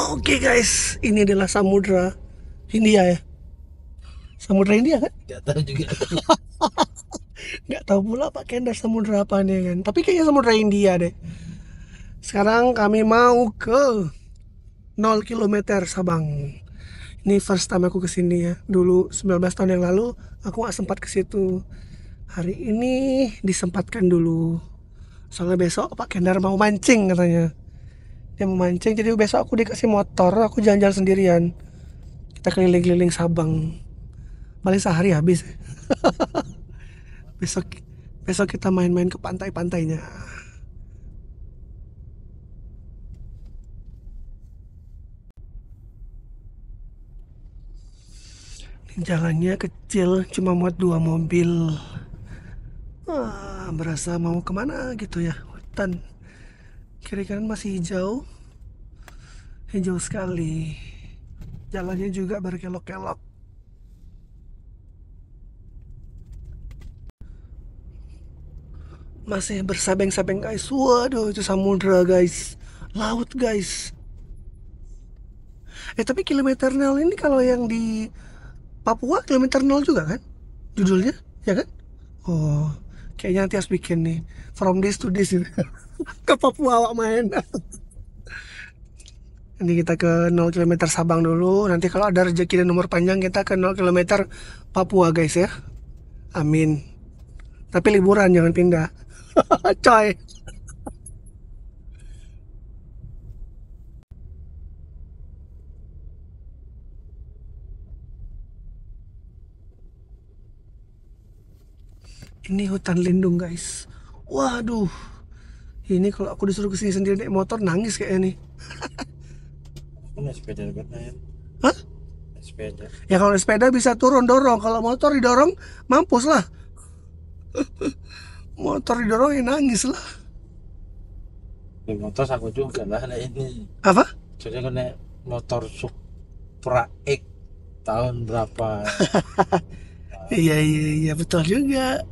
Oke guys, ini adalah Samudra Hindia ya. Samudra Hindia kan? Gak tahu juga. Nggak tahu pula Pak Kendar samudra apa nih kan. Tapi kayaknya Samudra Hindia deh. Sekarang kami mau ke 0 kilometer Sabang. Ini first time aku kesini ya. Dulu 19 tahun yang lalu aku nggak sempat ke situ. Hari ini disempatkan dulu. Soalnya besok Pak Kendar mau mancing katanya. Dia mau mancing, jadi besok aku dikasih motor, aku jalan-jalan sendirian. Kita keliling-keliling Sabang. Paling sehari habis. Besok besok kita main-main ke pantai-pantainya. Jalannya kecil, cuma muat 2 mobil. Berasa mau kemana gitu ya, hutan. Kiri kanan masih hijau, hijau sekali. Jalannya juga berkelok-kelok. Masih bersabeng-sabeng guys. Waduh, itu samudra guys, laut guys. Tapi kilometer nol ini kalau yang di Papua kilometer nol juga kan judulnya, ya kan? Oh, kayaknya nanti harus bikin nih from this to this ke Papua awak main. Nanti kita ke 0 kilometer Sabang dulu. Nanti kalau ada rezeki dan umur panjang kita ke 0 kilometer Papua guys ya. Amin. Tapi liburan jangan pindah. Coy. Ini hutan lindung guys. Waduh. Ini kalau aku disuruh kesini sendiri naik motor nangis kayak ini. Ini sepeda kan ya? Hah? Sepeda. Ya kalau sepeda bisa turun dorong. Kalau motor didorong mampus lah. Motor didorong ya nangis lah. Di motor aku juga lah nah ini. Apa? Jadi aku naik motor Supra X tahun berapa? Iya betul juga.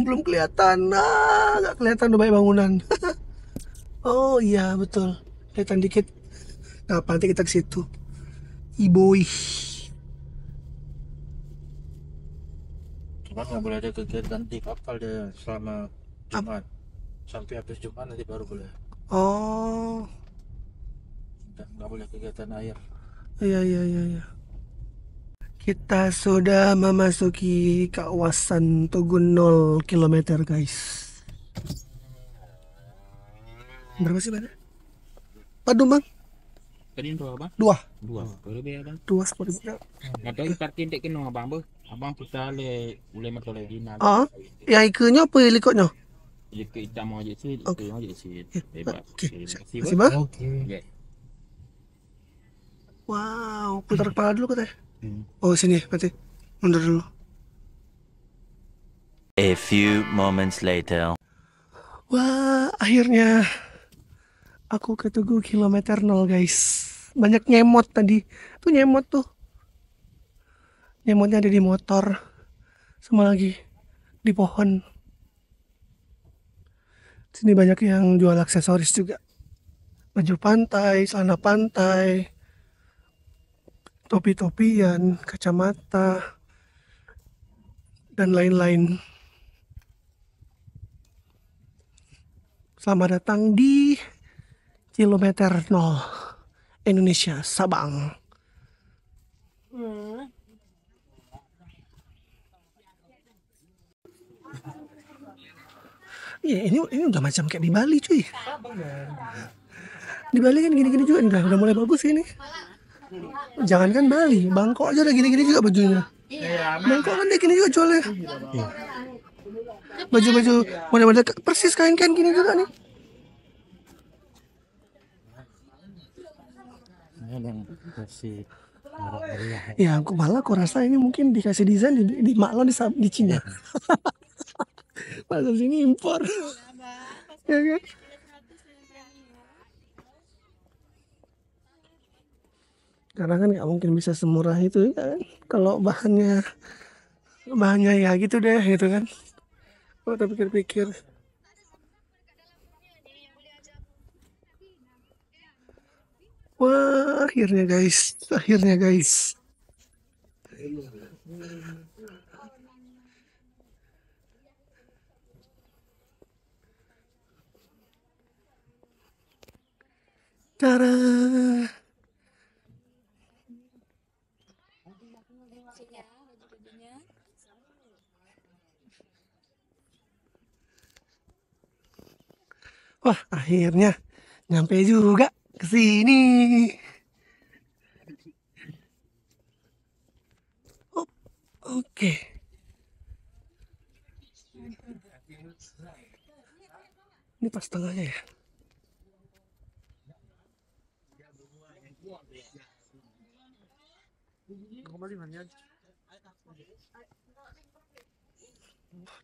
Belum kelihatan. Nggak kelihatan udah banyak bangunan. Oh iya betul. Kelihatan dikit. Nah, nanti kita ke situ. Iboi. Cuma nggak boleh ada kegiatan di kapal deh selama Jumat. Sampai habis Jumat nanti baru boleh. Oh, Dan nggak boleh kegiatan air. iya. Kita sudah memasuki kawasan Tugu 0 kilometer guys. Berapa sih Bang? Padum Bang? Tadi dua apa? Dua. Boleh biar bang. Dua 10.000. Ada ipartin tak kena abang bu. Abang kita le boleh makan lagi nak. Yang ikannya apa helikopternya? Jika kita mau aja sih, Okey. itu aja sih. Ya, Hebat. Oke, Terima kasih kasih bu. Bang. Oke. Ya. Wow, putar kepala dulu katanya. Hmm. Oh sini berarti. Mundur dulu. A few moments later. Wah, akhirnya aku ke Tugu kilometer 0 guys. Banyak nyemot tadi. Tuh nyemot tuh. Nyemotnya ada di motor. Sama lagi di pohon. Sini banyak yang jual aksesoris juga. Baju pantai, celana pantai, topi-topian, kacamata, dan lain-lain. Selamat datang di kilometer 0 Indonesia Sabang. Iya, ini udah macam kayak di Bali cuy. Di Bali kan gini-gini juga nih, udah mulai bagus ini. Jangankan Bali, Bangkok aja udah gini-gini juga bajunya. Bangkok kan dia gini juga jualnya. Baju-baju model-model persis kain-kain gini juga nih. Yang kasih Ya, aku rasa ini mungkin dikasih desain di Maklon di Cina. Masa sini impor. Ya kan? Karena kan nggak mungkin bisa semurah itu ya kan? Kalau bahannya ya gitu deh gitu kan. Kalau kita pikir-pikir, wah akhirnya guys. Cara. Wah, akhirnya nyampe juga ke sini. Oh, oke. Ini pas tengahnya ya.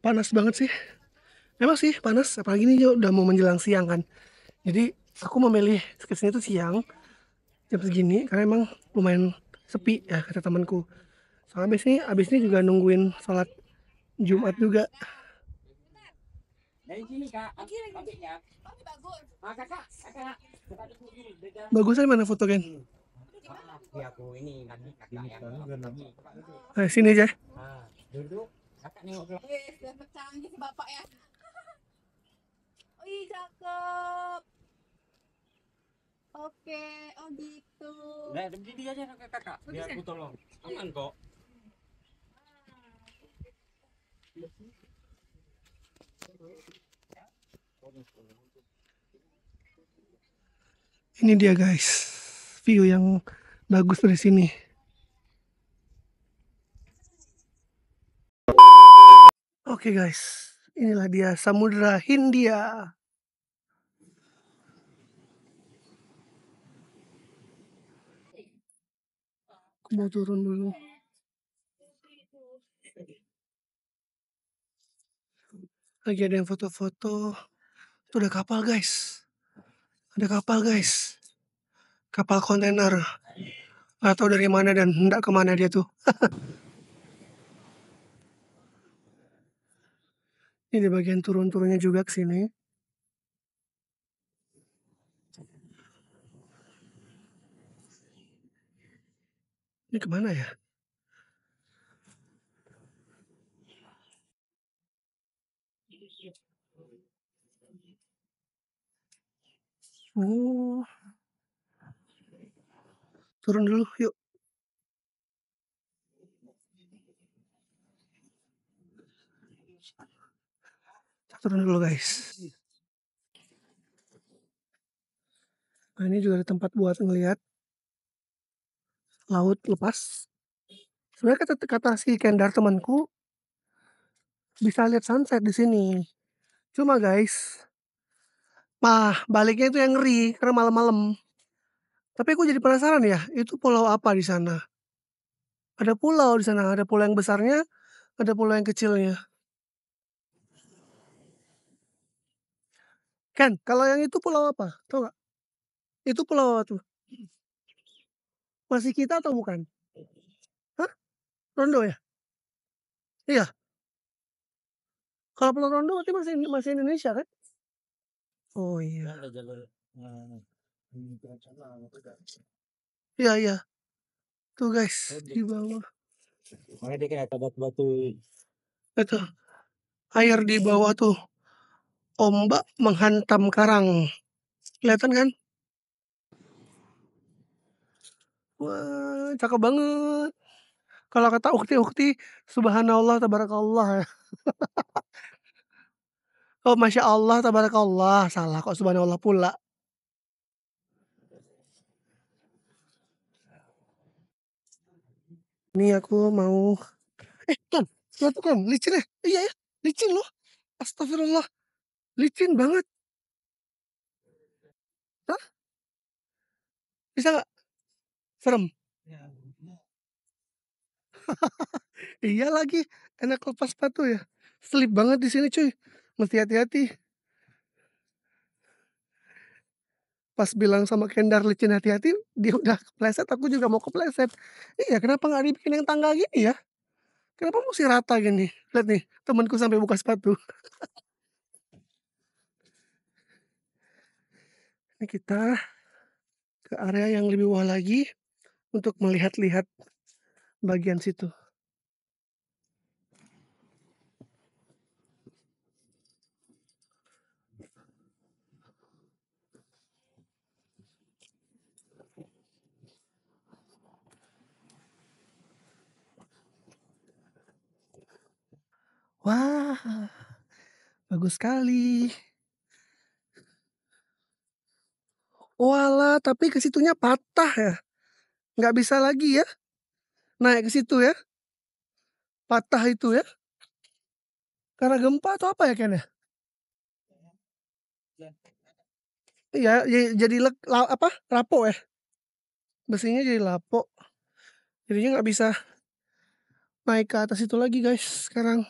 Panas banget sih. Memang sih panas, apalagi ini udah mau menjelang siang kan. Jadi aku memilih kesini tuh siang jam segini karena emang lumayan sepi ya kata temanku. Soalnya abis ini juga nungguin sholat Jumat juga. Dari sini kak, pabriknya. Ah kakak. Bagusnya mana foto kan? Di aku ini nanti kakak yang. Sini aja. Duduk. Kakak nengok dulu. Dapat canggih si bapak ya. Ih, cakep. Oke, oh gitu. Nah, berdiri aja kakak. Biar aku tolong. Aman kok. Ini dia guys, view yang bagus dari sini. Oke guys, inilah dia Samudra Hindia. Aku mau turun dulu. Lagi ada yang foto-foto. Itu ada kapal guys. Kapal kontainer. Atau dari mana dan hendak kemana dia tuh. Ini di bagian turun-turunnya juga ke sini. Ini kemana ya? Oh, turun dulu yuk. Turun dulu guys. Nah, ini juga ada tempat buat ngeliat laut lepas. Sebenarnya kata si Kendar temanku bisa lihat sunset di sini. Cuma guys, baliknya itu yang ngeri karena malam-malam. Tapi aku jadi penasaran ya, itu pulau apa di sana? Ada pulau di sana, ada pulau yang besarnya, ada pulau yang kecilnya. Ken, kalau yang itu pulau apa? Tahu nggak? Itu pulau apa tuh? Masih kita atau bukan? Hah? Rondo ya? Iya. Kalau pulau Rondo berarti masih Indonesia kan? Oh iya. Ada jalur. Iya iya. Tuh guys, di bawah. Makanya dia kayak ada batu-batu. Itu air di bawah tuh. Ombak menghantam karang. Kelihatan kan? Wah, cakep banget. Kalau kata ukti, subhanallah, tabarakallah ya. Oh, masya Allah, tabarakallah. Salah kok subhanallah pula. Ini aku mau. Kan, lihat tuh kan, licin ya. Iya ya, licin loh. Astagfirullah, licin banget. Hah? Bisa nggak? Serem. Iya lagi, enak lepas sepatu ya. Slip banget di sini cuy. Mesti hati-hati. Pas bilang sama Kendar licin hati-hati, dia udah kepleset, aku juga mau kepleset. Iya, kenapa nggak dibikin yang tangga gini ya? Kenapa mesti rata gini? Lihat nih, temanku sampai buka sepatu. Ini kita ke area yang lebih bawah lagi untuk melihat-lihat bagian situ. Wah, bagus sekali. Walah, tapi ke situnya patah ya. Nggak bisa lagi ya naik ke situ ya. Patah itu ya. Karena gempa atau apa ya Ken ya? Iya, jadi apa? Lapuk ya. Besinya jadi lapuk. Jadinya nggak bisa naik ke atas itu lagi guys sekarang.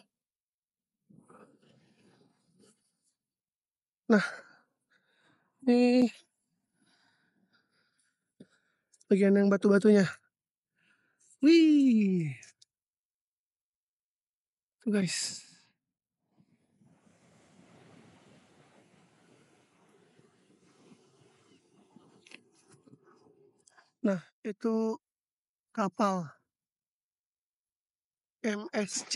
Nah, ini bagian yang batu-batunya. Wih, tuh guys. Nah, itu kapal MSC.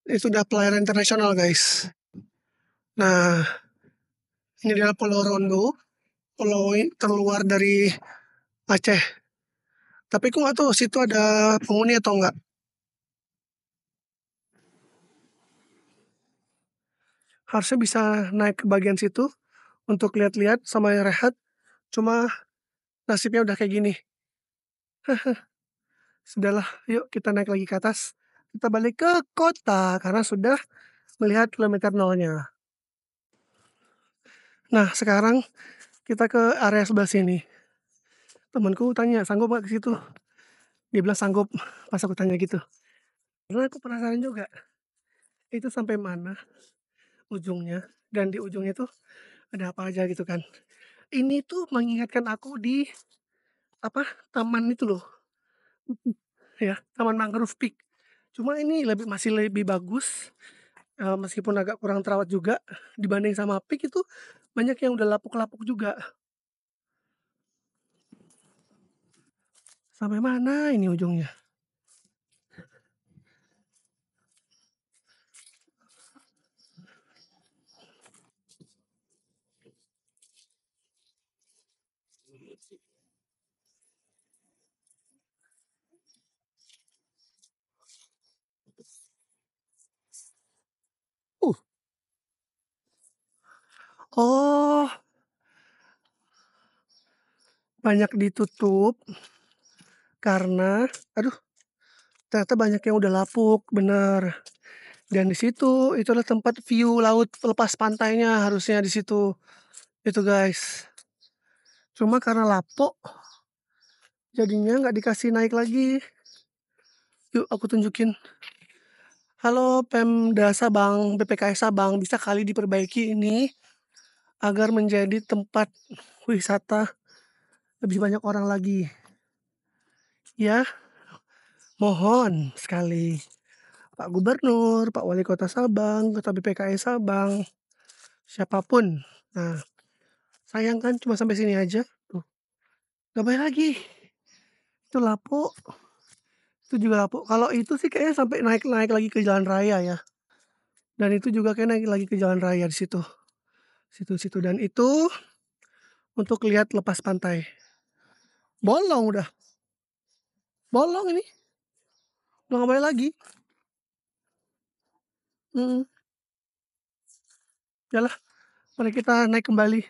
Itu udah pelayaran internasional guys. Nah, ini adalah Pulau Rondo, pulau terluar dari Aceh. Tapi aku nggak tahu situ ada penghuni atau enggak. Harusnya bisa naik ke bagian situ untuk lihat-lihat sama rehat. Cuma nasibnya udah kayak gini. Sudahlah, yuk kita naik lagi ke atas. Kita balik ke kota karena sudah melihat kilometer nolnya. Nah, sekarang kita ke area sebelah sini. Temanku tanya, sanggup nggak ke situ? Dia bilang sanggup pas aku tanya gitu. Karena aku penasaran juga, itu sampai mana ujungnya. Dan di ujungnya tuh ada apa aja gitu kan. Ini tuh mengingatkan aku di apa taman itu loh. Ya, Taman Mangrove Peak. Cuma ini masih lebih bagus, meskipun agak kurang terawat juga dibanding sama Peak itu banyak yang udah lapuk-lapuk juga. Sampai mana ini ujungnya? Uh, oh, banyak ditutup karena aduh, ternyata banyak yang udah lapuk, bener. Dan di situ itulah tempat view laut lepas pantainya harusnya di situ. Itu guys. Cuma karena lapuk jadinya nggak dikasih naik lagi. Yuk aku tunjukin. Halo Pemda Sabang, BPKS Sabang, bisa kali diperbaiki ini agar menjadi tempat wisata lebih banyak orang lagi. Ya, mohon sekali. Pak Gubernur, Pak Wali Kota Sabang, Ketua BPKS Sabang, siapapun. Nah, sayang kan cuma sampai sini aja. Tuh, nggak bayar lagi. Itu lapuk. Itu juga lapuk. Kalau itu sih kayaknya sampai naik-naik lagi ke jalan raya ya. Dan itu juga kayak naik lagi ke jalan raya di situ. Situ-situ. Dan itu untuk lihat lepas pantai. Bolong udah. Bolong ini. Udah nggak bayar lagi. Hmm. Yalah, mari kita naik kembali.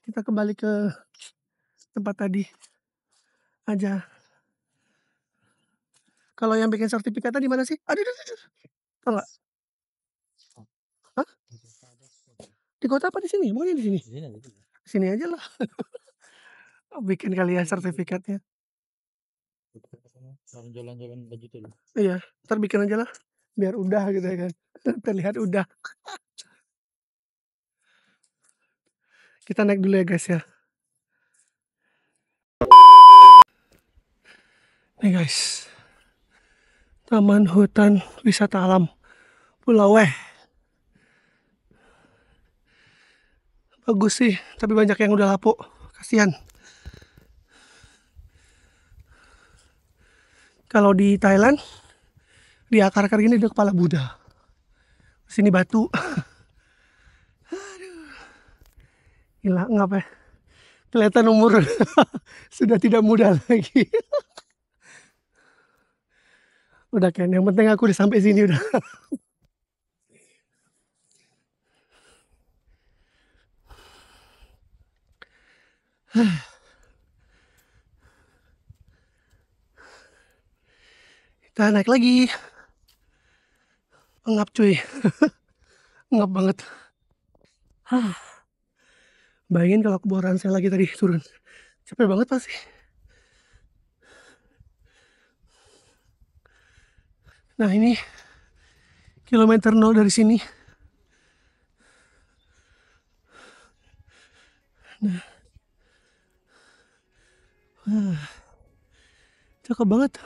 Kita kembali ke tempat tadi aja. Kalau yang bikin sertifikatnya di mana sih? Aduh, aduh, aduh. Tahu nggak? Hah? Di kota apa di sini? Maunya di sini? Sini aja lah. Bikin kali ya sertifikatnya. Jalan-jalan begitu loh. Iya, ntar bikin aja lah. biar udah gitu ya kan. Terlihat udah. Kita naik dulu ya guys ya. Nih guys, Taman Hutan Wisata Alam Pulau Weh. Bagus sih, tapi banyak yang udah lapuk. Kasihan. Kalau di Thailand, di akar-akar gini ada kepala Buddha. Sini batu. Aduh. Gila, ngapa ya? Kelihatan umur sudah tidak muda lagi. Udah kan, yang penting aku udah sampai sini udah. Kita naik lagi. Ngap cuy. Ngap banget. Bayangin kalau aku bawa ransel lagi tadi turun. Capek banget pasti. Nah ini kilometer 0 dari sini. Nah. Cakep banget.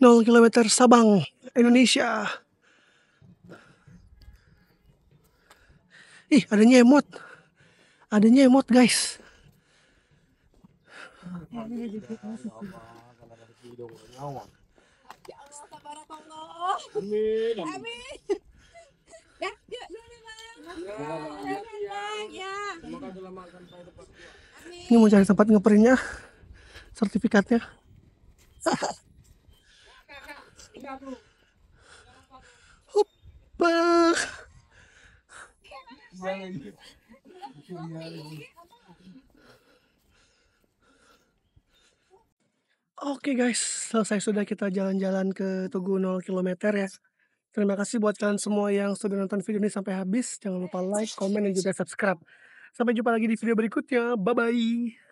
Nol kilometer Sabang, Indonesia. Ih, ada nyemot. Ada nyemot, guys. Ya Allah, tabarakallah. Amin. Amin. Ya, yuk dulu bang. Ya. Semoga selamat sampai tepat. Amin. Ini mau cari tempat ngeprintnya, sertifikatnya. Hoppa. Oke guys, selesai sudah kita jalan-jalan ke Tugu 0 km ya. Terima kasih buat kalian semua yang sudah nonton video ini sampai habis. Jangan lupa like, komen, dan juga subscribe. Sampai jumpa lagi di video berikutnya. Bye-bye.